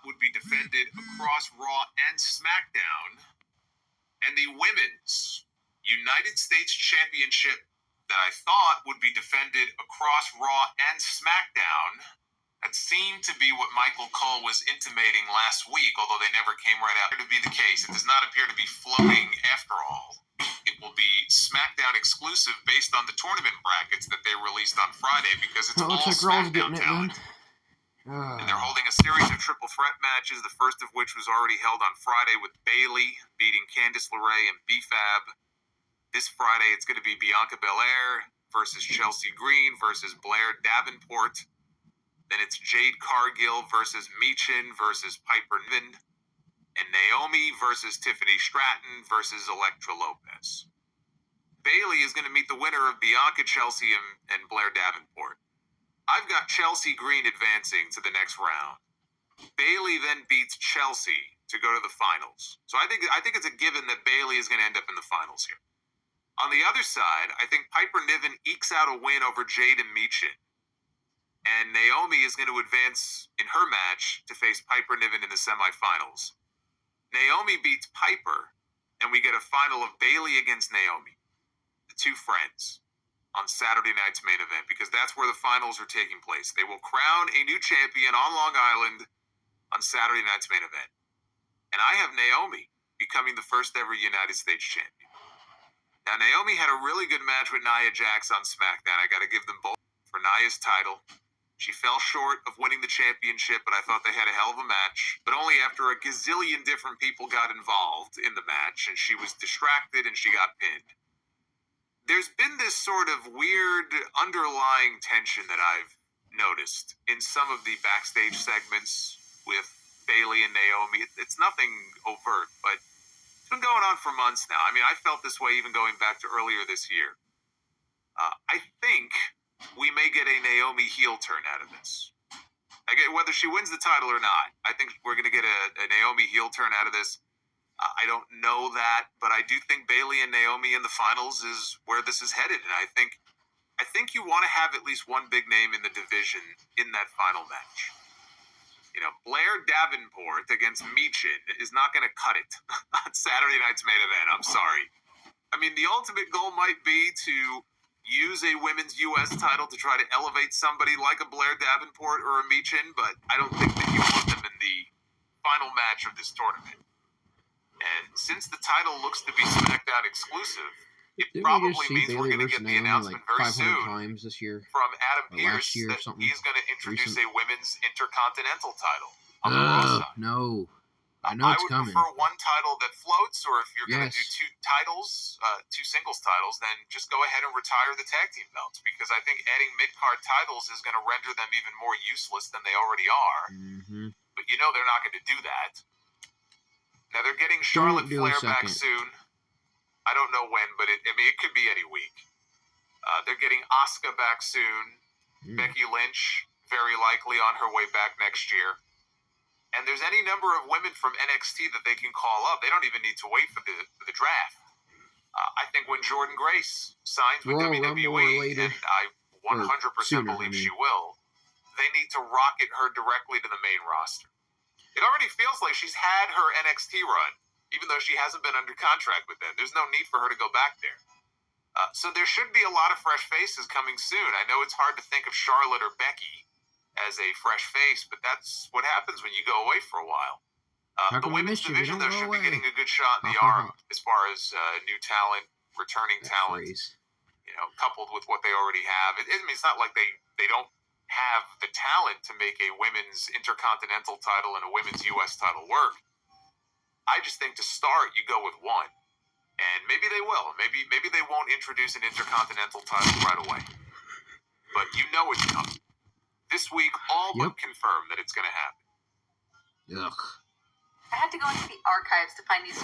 would be defended across Raw and SmackDown, and the Women's United States Championship that I thought would be defended across Raw and SmackDown. That seemed to be what Michael Cole was intimating last week, although they never came right out to be the case. It does not appear to be floating after all. It will be SmackDown exclusive based on the tournament brackets that they released on Friday because it's all SmackDown talent. And they're holding a series of triple threat matches, the first of which was already held on Friday with Bayley beating Candice LeRae and B-Fab. This Friday, it's going to be Bianca Belair versus Chelsea Green versus Blair Davenport. Then it's Jade Cargill versus Michin versus Piper Niven. And Naomi versus Tiffany Stratton versus Elektra Lopez. Bayley is going to meet the winner of Bianca, Chelsea, and Blair Davenport. I've got Chelsea Green advancing to the next round. Bayley then beats Chelsea to go to the finals. So I think it's a given that Bayley is going to end up in the finals here. On the other side, I think Piper Niven ekes out a win over Jade and Michin. And Naomi is going to advance in her match to face Piper Niven in the semifinals. Naomi beats Piper, and we get a final of Bayley against Naomi, the two friends, on Saturday night's main event, because that's where the finals are taking place. They will crown a new champion on Long Island on Saturday night's main event. And I have Naomi becoming the first ever United States champion. Now, Naomi had a really good match with Nia Jax on SmackDown. I got to give them both for Nia's title. She fell short of winning the championship, but I thought they had a hell of a match. But only after a gazillion different people got involved in the match, and she was distracted and she got pinned. There's been this sort of weird underlying tension that I've noticed in some of the backstage segments with Bayley and Naomi. It's nothing overt, but it's been going on for months now. I mean, I felt this way even going back to earlier this year. I think we may get a Naomi heel turn out of this. Whether she wins the title or not, I think we're going to get a Naomi heel turn out of this. I don't know that, but I do think Bayley and Naomi in the finals is where this is headed. And I think you want to have at least one big name in the division in that final match. You know, Blair Davenport against Michin is not going to cut it on Saturday night's main event. I'm sorry. I mean, the ultimate goal might be to use a women's U.S. title to try to elevate somebody like a Blair Davenport or a Michin, but I don't think that you want them in the final match of this tournament. And since the title looks to be SmackDown exclusive, it probably means we're going to get the announcement very soon this year, from Adam Pearce that he's going to introduce a women's intercontinental title on the Raw side. No. I know it's coming. I would prefer one title that floats, or if you're going to do two titles, two singles titles, then just go ahead and retire the tag team belts, because I think adding mid-card titles is going to render them even more useless than they already are. Mm-hmm. But you know they're not going to do that. Now they're getting Charlotte Flair back soon. I don't know when, but it could be any week. They're getting Asuka back soon. Becky Lynch, very likely on her way back next year. And there's any number of women from NXT that they can call up. They don't even need to wait for the draft. I think when Jordan Grace signs with WWE, and I 100% believe she will, they need to rocket her directly to the main roster. It already feels like she's had her NXT run, even though she hasn't been under contract with them. There's no need for her to go back there. So there should be a lot of fresh faces coming soon. I know it's hard to think of Charlotte or Becky as a fresh face, but that's what happens when you go away for a while. The women's division, though, should be getting a good shot in the arm as far as new talent, returning talent, coupled with what they already have. I mean, it's not like they don't have the talent to make a women's intercontinental title and a women's U.S. title work. I just think to start, you go with one. And maybe they will. Maybe they won't introduce an intercontinental title right away. But you know it's coming. This week, all but confirmed that it's going to happen. Ugh. I had to go into the archives to find these